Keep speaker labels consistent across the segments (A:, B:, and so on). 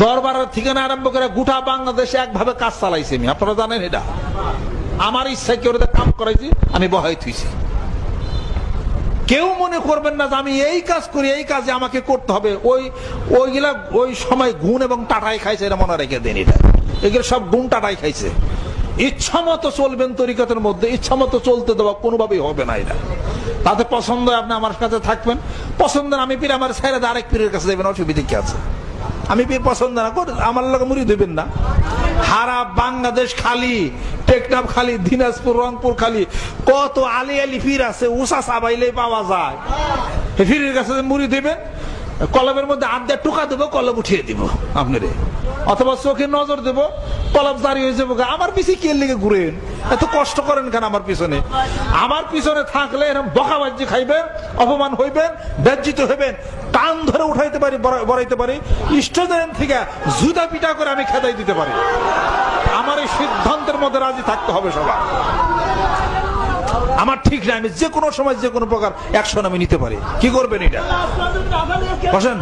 A: দরবারের ঠিকানা আরম্ভ করে গোটা বাংলাদেশে একভাবে কাজ চালাইছি আমি, আপনারা জানেন এটা। আমার ইচ্ছায় কেউ কাম করাইছি, আমি বহাই থুইছি। কেউ মনে করবেন না যে আমি এই কাজ করি, এই কাজে আমাকে করতে হবে। ওইগুলা ওই সময় গুণ এবং টাটাই খাইছে, এটা মনে রেখে দেন। এটা এগুলো সব গুণ টাটাই খাইছে। ইচ্ছা মতো চলবেন তরিকতের মধ্যে, ইচ্ছা মতো চলতে দেওয়া কোনোভাবেই হবে না। এটা তাতে পছন্দ আপনি আমার কাছে থাকবেন, পছন্দ আমি পীর আমার ছেড়ে আরেক পীরের কাছে যাবেন, অসুবিধা কি আছে? আমি পীর পছন্দ না করে আমার লোক মুড়ি দেবেন না। সারা বাংলাদেশ খালি, টেকনাফ খালি, দিনাজপুর, রংপুর খালি, কত আলি আলি পীর আছে, উষা চাবাইলে পাওয়া যায়। পীরের কাছে মুড়ি দেবেন, কলবের মধ্যে আড্ডা টুকা দেবো, কলব উঠিয়ে দিব আপনারে, অথবা চোখে নজর দেব, কলব দাঁড়িয়ে হয়ে যাবো। আমার পিছিয়ে কে লেগে ঘুরেন, এত কষ্ট করেন কেন আমার পিছনে? আমার পিছনে থাকলে এরকম বকাবাজি খাইবেন, অপমান হইবেন, বেজ্জিত হইবেন, টান ধরে উঠাইতে পারি, বড়াইতে পারি, স্টেশন থেকে জুতা পিটা করে আমি খেদাই দিতে পারি। আমার এই সিদ্ধান্তের মধ্যে রাজি থাকতে হবে সবার। আমার ঠিক না, আমি যে কোনো সময় যে কোনো প্রকার অ্যাকশন আমি নিতে পারি। কি করবেন? এটা বসেন,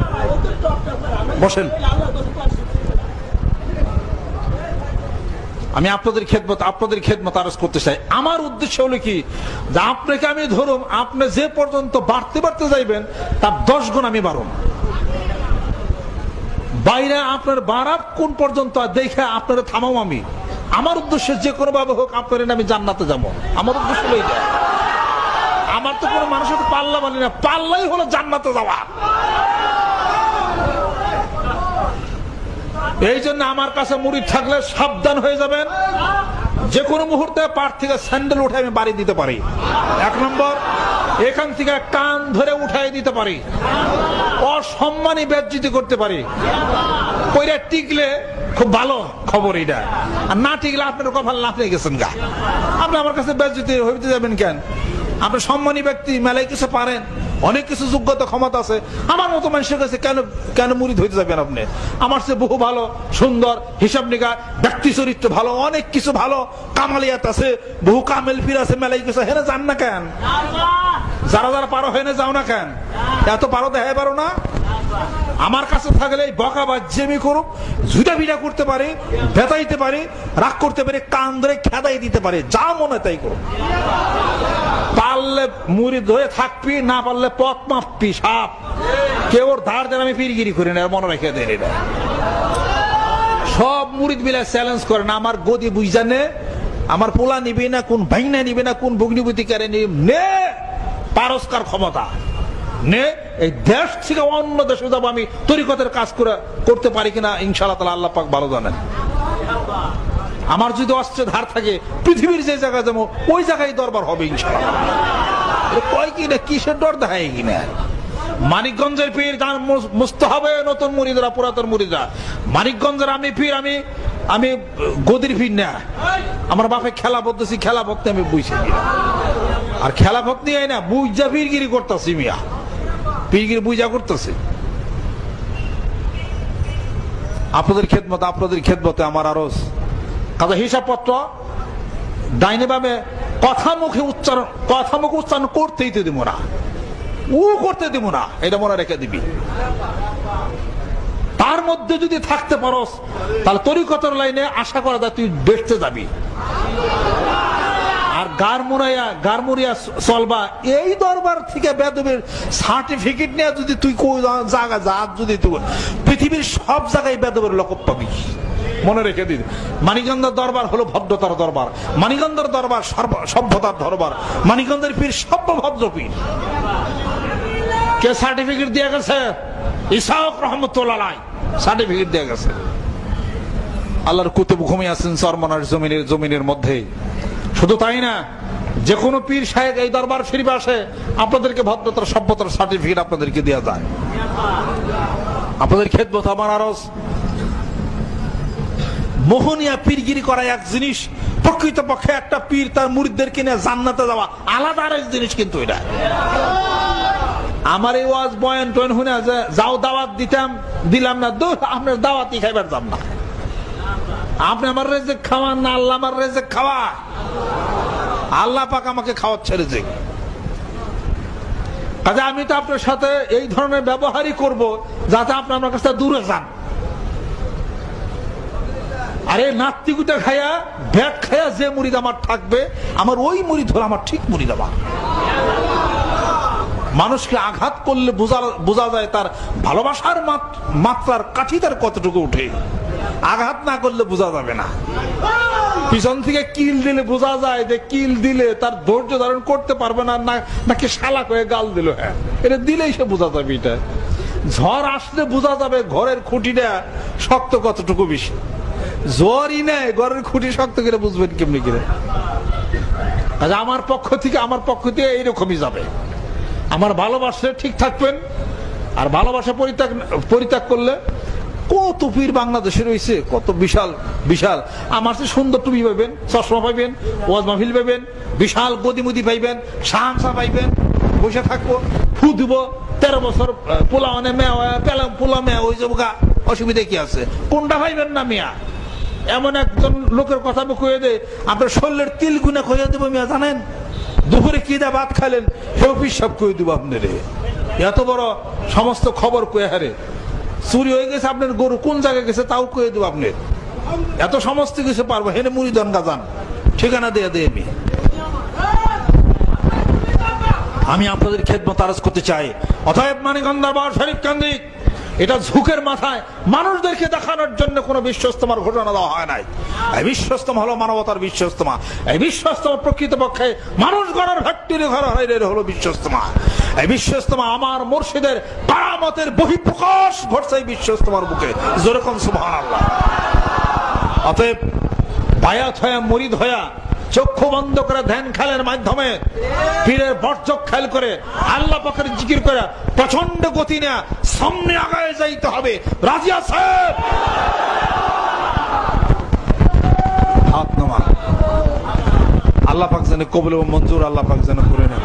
A: বসেন। আমি আপনাদের খেদমত আরজ করতে চাই। আমার উদ্দেশ্য হলো কি, যে আপনাকে আমি ধরুন, আপনি যে পর্যন্ত বাড়তে যাইবেন তার 10 গুণ আমি বাড়ুন। বাইরে আপনার বাড়ার কোন পর্যন্ত দেখে আপনারা থামাও আমি। আমার উদ্দেশ্য যে কোনো ভাবে হোক আপনার আমি জান্নাতে যাবো। আমার উদ্দেশ্য হলো এইটা। আমার তো কোনো মানুষের সাথে পাল্লা বানি না, পাল্লাই হলো জান্নাতে যাওয়া। এই জন্য আমার কাছে মুরিদ থাকলে সাবধান হয়ে যাবেন। যে কোনো মুহূর্তে পার থেকে স্যান্ডেল উঠে আমি বাড়ি দিতে পারি। 1 নম্বর, এখান থেকে কান ধরে উঠাই দিতে পারি, অসম্মানী বেজ্জিতি করতে পারি। কইরা টিকলে খুব ভালো খবর এটা, আর না টিকলে আপনার কপাল লাফে গেছেন গা। আপনি আমার কাছে বেজ্জিতি হইতে যাবেন কেন? আপনি সম্মানী ব্যক্তি, মেলায় কিছু পারেন, অনেক কিছু যোগ্যতা ক্ষমতা আছে। আমার মতো মানুষের কাছে কেন মুরিদ হইতে যাবেন আপনি? আমার চেয়ে বহু ভালো, সুন্দর, হিসাব নিকা, ব্যক্তি চরিত্র ভালো, অনেক কিছু ভালো, কামালিয়াত আছে, বহু কামেল পীর আছে, মেলায় কিছু। হেনে যান না কেন? যারা পারো হেনে যাও না কেন? এত পারো দেখাই পারো না? আমার কাছে থাকলে বকাবাজি করুক, ঝুটা ভিটা করতে পারে, বেতাইতে পারে, রাগ করতে পারে, কান ধরে খেদাই দিতে পারে, যা মনে তাই করুক। পারলে মুড়ি ধরে থাকবি, না পারলে পথ মাপবি সাপ। কেউ ওর ধার দেন আমি পীরগিরি করি না, মনে রেখে দেন। এটা সব মুরিদ মিলে চ্যালেঞ্জ করে না, আমার গদি বুঝানে, আমার পোলা নিবি না, কোন ভাইনা নিবি না, কোন ভগ্নিপতি কারে নে, পারস্কার ক্ষমতা নে। এই দেশ থেকে অন্য দেশে যাবো আমি, তরিকতের কাজ করতে পারি কিনা ইনশাআল্লাহ তাআলা আল্লাহ পাক ভালো জানেন। আমার যদি অস্ত্রের ধার থাকে, পৃথিবীর যে জায়গায় যাবো ওই জায়গায় দরবার হবে ইনশাআল্লাহ। কয় কিনা কিসের ডর দেখায় কিনা? মানিকগঞ্জের পীর মুস্ত হবে নতুন মুরিদরা, পুরাতন মুরিদরা। মানিকগঞ্জের আমি পীর, আমি গদির পীর না। আমার বাপে খেলা বলতেছি, খেলা ভক্তি আমি বুঝছি আর খেলা ভক্তি না বুঝা পীরগিরি করতেছি। মিয়া পীরগিরি বুঝা করতেছি। আপনাদের খেদমতে আমার আরজ কাজে হিসাবপত্র ডাইনে বামে কথা মুখে উচ্চারণ করতেই তো দিব না, করতে দিব না, এটা মনে রেখে দিবি। তার মধ্যে যদি থাকতে পারস তাহলে তরিকতের লাইনে আশা করা যায় তুই বেঁচতে যাবি। আর গারমুরিয়া চলবা, এই দরবার থেকে বেদবের সার্টিফিকেট নিয়ে যদি তুই জায়গা যা, যদি তুই পৃথিবীর সব জায়গায় বেদবের লকব পাবি, মনে রেখে দিন। মানিকগঞ্জের দরবার হলো ভদ্রতার দরবার, মানিকগঞ্জের দরবার সভ্যতার দরবার, মানিকগঞ্জের পীর সর্বভদ্র পীর। কে সার্টিফিকেট দিয়ে গেছে? ইসাক রহমতুল্লাহ সার্টিফিকেট দিয়ে গেছে। আল্লাহর কুতুব ঘুমিয়ে আছেন চরমনার জমিনের মধ্যে। শুধু তাই না, যে কোনো পীর সাহেব এই দরবার শরীফে আসে, আপনাদেরকে ভদ্রতার সভ্যতার সার্টিফিকেট আপনাদেরকে দেওয়া যায়। আপনাদের খেদমত আমার আরজ। মোহনিয়া পীরগিরি করা এক জিনিস, প্রকৃতপক্ষে একটা পীর তার মুরিদদের কিনে জান্নাতে যাওয়া আলাদা আরেক জিনিস। কিন্তু এটা আমার এই ওয়াজ বয়ান টয়ন শুনে যাও দাওয়াত দিলাম না, আপনার দাওয়াতই খাইবার যাব না। আপনি আমার রেজেক খাওয়ান না, আল্লাহ আমার রেজেক খাওয়া। আল্লাহ পাক আমাকে খাওয়াচ্ছে রেজেক। কাজে আমি তো আপনার সাথে এই ধরনের ব্যবহারই করব যাতে আপনি আমার কাছে দূরে যান। আরে নাত্তিকুটা খায়া ব্যাগ খায়া যে মুরিদ আমার থাকবে, আমার ওই মুরিদ হলো আমার ঠিক মুরিদ। আমার মানুষকে আঘাত করলে বোঝা যায় তার ভালোবাসার মাত্রার কাঠি তার কতটুকু উঠে, আঘাত না করলে বোঝা যাবে না। পিছন থেকে কিল দিলে বোঝা যায় যে কিল দিলে তার ধৈর্য ধারণ করতে পারবে না, নাকি শালা করে গাল দিল। হ্যাঁ, এটা দিলেই সে বোঝা যাবে। এটা ঝড় আসলে বোঝা যাবে ঘরের খুঁটিটা শক্ত কতটুকু বেশি। জ্বরই নেই, ঘরের খুঁটি শক্ত করে বুঝবেন কেমনি করে? আমার পক্ষ থেকে এইরকমই যাবে। আমার ভালোবাসলে ঠিক থাকবেন, আর ভালোবাসা পরিত্যাগ করলে কত পীর বাংলাদেশে রয়েছে, কত বিশাল বিশাল। আমার চেয়ে সুন্দর টুপি পাইবেন, চশমা পাইবেন, ওয়াজ মাহফিল পাইবেন, বিশাল গদিমুদি পাইবেন, শাহানশা পাইবেন। বসে থাকবো, ফু দিব, 13 বছর পোলা মানে পোলা মেয়া ওই যাবো, অসুবিধা কি আছে? কোনটা পাইবেন না মিয়া? এমন একজন লোকের কথা আমি কয়ে দে, আপনার শরীরের তিল গুণা কয়ে দেবো মিয়া। জানেন দুপুরে কি দা ভাত খাইলেন সেও পিসাব কয়ে দিব আপনার। এত বড় সমস্ত খবর কয়ে হারে, চুরি হয়ে গেছে আপনার গরু কোন জায়গায় গেছে তাও কয়ে দেবো আপনার। এত সমস্ত কিছু পারবো। হেনে মুড়ি দনগা যান, ঠিকানা দিয়ে দে। আমি আপনাদের খেদমত আরজ করতে চাই। অতএব মানিকগঞ্জ শরীফ কেন্দ্রিক এটা ঝুঁকের মাথায় মানুষদেরকে দেখানোর জন্য কোন বিশ্বস্তমার ঘোষণা দেওয়া হয় নাই। এই বিশ্বস্তমা হলো মানবতার বিশ্বস্তমা। এই বিশ্বস্তমা প্রকৃতপক্ষে মানুষ গড়ার ফ্যাক্টরি ঘর হলো বিশ্বস্তমা। এই বিশ্বস্তমা আমার মুর্শিদের কারামতের বহিঃপ্রকাশ ঘটছে এই বিশ্বস্তমার বুকে। যেরকম সুবহানাল্লাহ। অতএব বায়াত হয়ে মুরিদ হয়ে চক্ষু বন্ধ করে ধ্যান খেলের মাধ্যমে পীরের বর্জক খেল করে আল্লাহ পাকের জিকির করে প্রচন্ড গতি নিয়ে সামনে আগায় যাইতে হবে। রাজি আছে? হাত নামা। আল্লাহ পাক যেন কবুল ও মঞ্জুর আল্লাহ পাক যেন করে নেন।